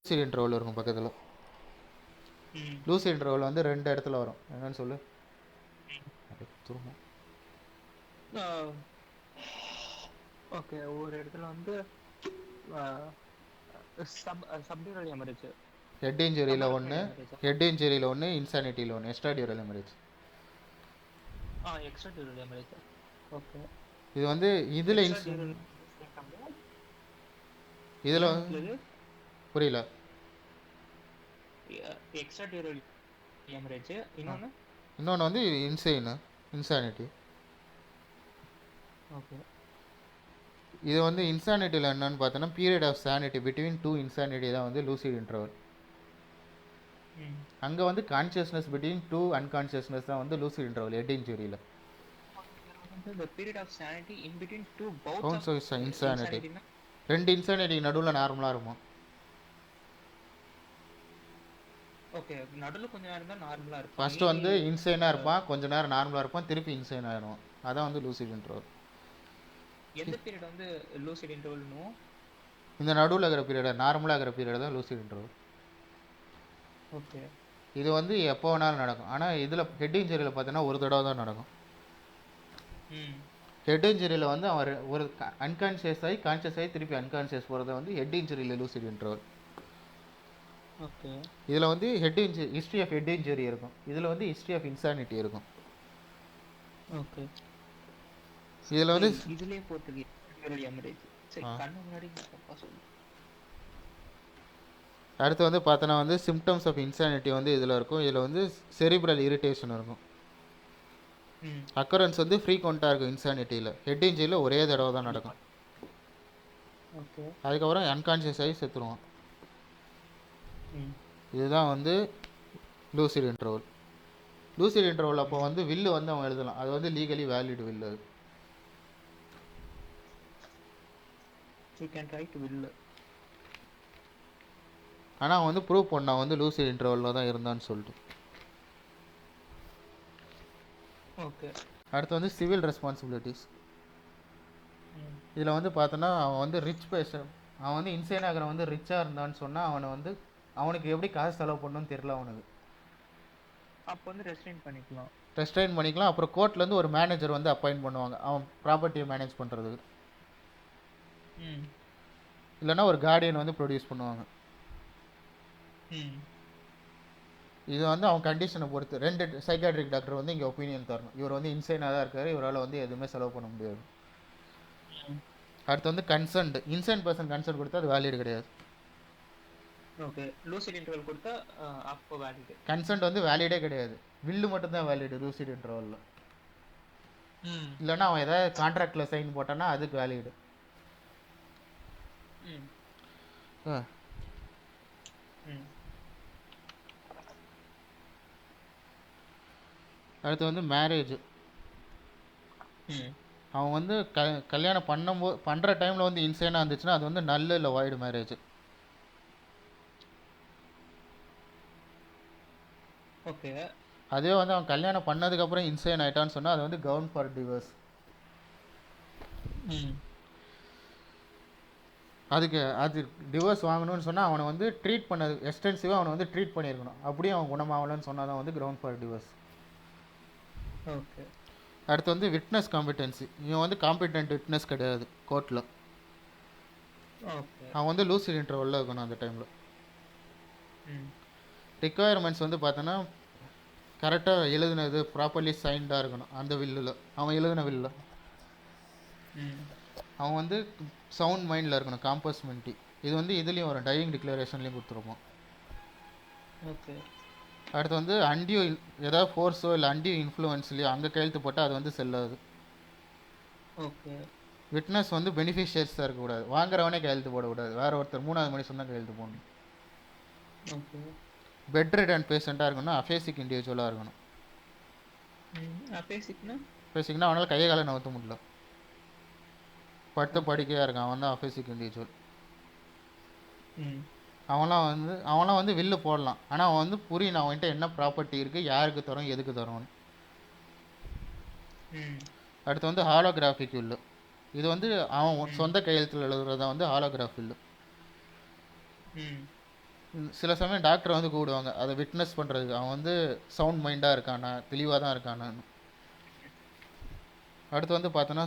Lucid interval இருக்கும் பக்கத்தில். Lucid interval வந்து 2 இடத்துல வரும். என்னன்னு சொல்லு. திரும்ப ஓகே, ஒரு இடத்துல வந்து சப்டியூரல் எமரேஜ், ஹெட் இன்ஜுரியில் ஒன்று, ஹெட் இன்ஜுரியில் ஒன்று, இன்சானிட்டியில் ஒன்று, extradural haemorrhage. Extradural haemorrhage. Okay, இது வந்து இதில் இதில் புரியல. Extradural haemorrhage. இன்னொன்று வந்து இன்சானிட்டி. ஓகே, இது வந்து இன்சானிட்டியில் என்னன்னு பார்த்தோன்னா period of sanity between 2 insanity தான் வந்து லூசிட் இன்டர்வல். அங்கே வந்து கான்ஷியஸ்னஸ் பிட்வீன் 2 அன்கான்ஷியஸ்னஸ் தான் வந்து லூசிட் இன்டர்வல் ஹெட் இன்ஜுரியில். the period of sanity in between two bouts also of insanity. 2 insanity நடுவில் நார்மலாக இருக்கும். ஓகே, நடுவில் கொஞ்ச நேரம் தான் நார்மலாக இருக்கும். ஃபர்ஸ்ட் வந்து இன்சைனாக இருப்பான், கொஞ்ச நேரம் நார்மலாக இருப்பான், திருப்பி இன்சைன் ஆயிடும். அதான் வந்து லூசிட் இன்டர்வல். எந்த பீரியட் வந்து லூசிட் இன்டர்வல்னு? இந்த நடுவில் இருக்கிற பீரியட், நார்மலாக இருக்கிற பீரியட் தான் லூசிட் இன்டர்வல். ஓகே, இது வந்து எப்போ வேணாலும் நடக்கும். ஆனால் இதில் ஹெட் இன்ஜுரியில் பார்த்தீங்கன்னா ஒரு தடவை தான் நடக்கும். ஹெட் இன்ஜுரியில் வந்து அவர் ஒரு அன்கான்ஷியஸ் ஆகி கான்ஷியஸ் ஆகி திருப்பி அன்கான்ஷியஸ் போகிறத வந்து ஹெட் இன்ஜுரியில் லூசிட் இன்டர்வல். ஓகே, இதில் வந்து ஹிஸ்ட்ரி ஆஃப் ஹெட் இன்ஜுரி இருக்கும், இதில் வந்து ஹிஸ்ட்ரி ஆஃப் இன்சானிட்டி இருக்கும். ஓகே, இதில் வந்து இதுலேயே போட்டு எமரேஜ். சரி, கண்ணு முன்னாடி சொல்லு. அடுத்து வந்து பார்த்தோன்னா வந்து சிம்டம்ஸ் ஆஃப் இன்சானிட்டி வந்து இதில் இருக்கும். இதில் வந்து செரிப்ரல் இரிட்டேஷன் இருக்கும். அக்கரன்ஸ் வந்து ஃப்ரீக்வெண்ட்டாக இருக்கும் இன்சானிட்டியில். ஹெட் இன்ஜுரியில் ஒரே தடவை தான் நடக்கும். ஓகே, அதுக்கப்புறம் அன்கான்ஷியஸ் ஆகி செத்துருவான். இதுதான் வந்து லூசிட் இன்டர்வல். லூசிட் இன்டர்வல் அப்போ வந்து வில்லு வந்து அவன் எழுதலாம், அது வந்து லீகலி வேலிட் வில்லு. அது யூ கேன் ரைட் வில்லு. ஆனால் அவன் வந்து ப்ரூவ் பண்ணான் வந்து லூசிட் இன்டர்வலில் தான் இருந்தான்னு சொல்லிட்டு. ஓகே, அடுத்து வந்து சிவில் ரெஸ்பான்சிபிலிட்டிஸ். இதில் வந்து பார்த்தோன்னா அவன் வந்து ரிச் பேஷன், அவன் வந்து இன்சைன் ஆகிறவன் வந்து ரிச்சாக இருந்தான்னு சொன்னால் அவனை வந்து அவனுக்கு எப்படி காசு செலவு பண்ணணும்னு தெரியல அவனுக்கு. அப்போ வந்து ரெஸ்ட்ரெயின் பண்ணிக்கலாம். அப்புறம் கோர்ட்லேருந்து ஒரு மேனேஜர் வந்து அப்பாயிண்ட் பண்ணுவாங்க அவன் ப்ராப்பர்ட்டியை மேனேஜ் பண்ணுறதுக்கு. இல்லைன்னா ஒரு கார்டியன் வந்து ப்ரொடியூஸ் பண்ணுவாங்க. இது வந்து அவன் கண்டிஷனை பொறுத்து 2 சைக்காட்ரிக் டாக்டர் வந்து இங்கே ஒப்பீனியன் தரணும். இவர் வந்து இன்சைனாக தான் இருக்கார், இவரால் வந்து எதுவுமே செலவு பண்ண முடியாது. அடுத்து வந்து கன்சென்ட். இன்சைன் பர்சன் கன்சென்ட் கொடுத்தா அது வேலிட் கிடையாது. ஓகே, லூசிட் இன்டர்வல் கொடுத்தா அப்போ வேலிட். கன்சென்ட் வந்து வேலிடே கிடையாது, வில்லு மட்டும் தான் வேலிட் லூசிட் இன்டர்வலில். இல்லைன்னா அவன் ஏதாவது கான்ட்ராக்டில் சைன் போட்டான்னா அதுக்கு வேலிடு. அடுத்து வந்து மேரேஜ். அவன் வந்து கல்யாணம் பண்ணுற டைமில் வந்து இன்சைனாக இருந்துச்சுன்னா அது வந்து நல்ல இல்லை வாய்டு மேரேஜ். ஓகே, அதே வந்து அவன் கல்யாணம் பண்ணதுக்கப்புறம் இன்சைன் ஆகிட்டான்னு சொன்னால் அது வந்து கவுன் ஃபார் டிவோர்ஸ். அது டிவோர்ஸ் வாங்கணும்னு சொன்னால் அவனை வந்து ட்ரீட் பண்ணது எக்ஸ்டென்சிவாக அவனை வந்து ட்ரீட் பண்ணியிருக்கணும். அப்படியே அவன் குணமாகலன்னு சொன்னால் தான் வந்து கிரவுண்ட் ஃபார் டிவோர்ஸ். ஓகே, அடுத்து வந்து விட்னஸ் காம்பிடென்சி. இவன் வந்து காம்பிடென்ட் விட்னஸ் கிடையாது கோர்ட்டில். அவன் வந்து லூசிட் இன்டர்வலில் இருக்கணும் அந்த டைமில். ரிக்குவயர்மெண்ட்ஸ் வந்து பார்த்தோன்னா கரெக்டாக எழுதுனது ப்ராப்பர்லி சைன்டாக இருக்கணும் அந்த வில்லில், அவன் எழுதின வில்லில். அவன் வந்து சவுண்ட் மைண்டில் இருக்கணும், காம்பஸ் மென்டி. இது வந்து இதுலேயும் வரும், டையிங் டிக்ளரேஷன்லேயும் கொடுத்துருப்போம். ஓகே, அடுத்து வந்து அன்டியூ ஏதாவது ஃபோர்ஸோ இல்லை அன்டியூ இன்ஃப்ளூயன்ஸ்லையோ அங்கே கையெழுத்து போட்டால் அது வந்து செல்லாது. ஓகே, விட்னஸ் வந்து பெனிஃபிஷியர்ஸாக இருக்கக்கூடாது, வாங்குறவனே கையெழுத்து போடக்கூடாது, வேறு ஒருத்தர் 3வது மனுஷன் தான் கையெழுத்து போடணும். ஓகே, பெட் ரிடன் பேஷண்ட்டாக இருக்கணும், அஃபேசிக் இண்டிவிஜுவலாக இருக்கணும். அஃபேசிக்னா அவனால் கையை காலை நகர்த்த முடியல, படுத்த படிக்கையாக இருக்கான், அவன் தான் அஃபேசிக் இண்டிவிஜுவல். அவன்லாம் வந்து வில்லு போடலாம், ஆனால் அவன் வந்து புரியணும் அவன்கிட்ட என்ன ப்ராப்பர்ட்டி இருக்குது, யாருக்கு தரோம், எதுக்கு தரோன்னு. அடுத்து வந்து ஹாலோகிராஃபிக் வில்லு. இது வந்து அவன் சொந்த கையெழுத்தில் எழுதுறதா வந்து ஹாலோகிராஃப் வில்லு. சில சமயம் டாக்டரை வந்து கூப்பிடுவாங்க அதை விட்னஸ் பண்ணுறதுக்கு, அவன் வந்து சவுண்ட் மைண்டாக இருக்கானா தெளிவாக தான் இருக்கானான்னு. அடுத்து வந்து பார்த்தோன்னா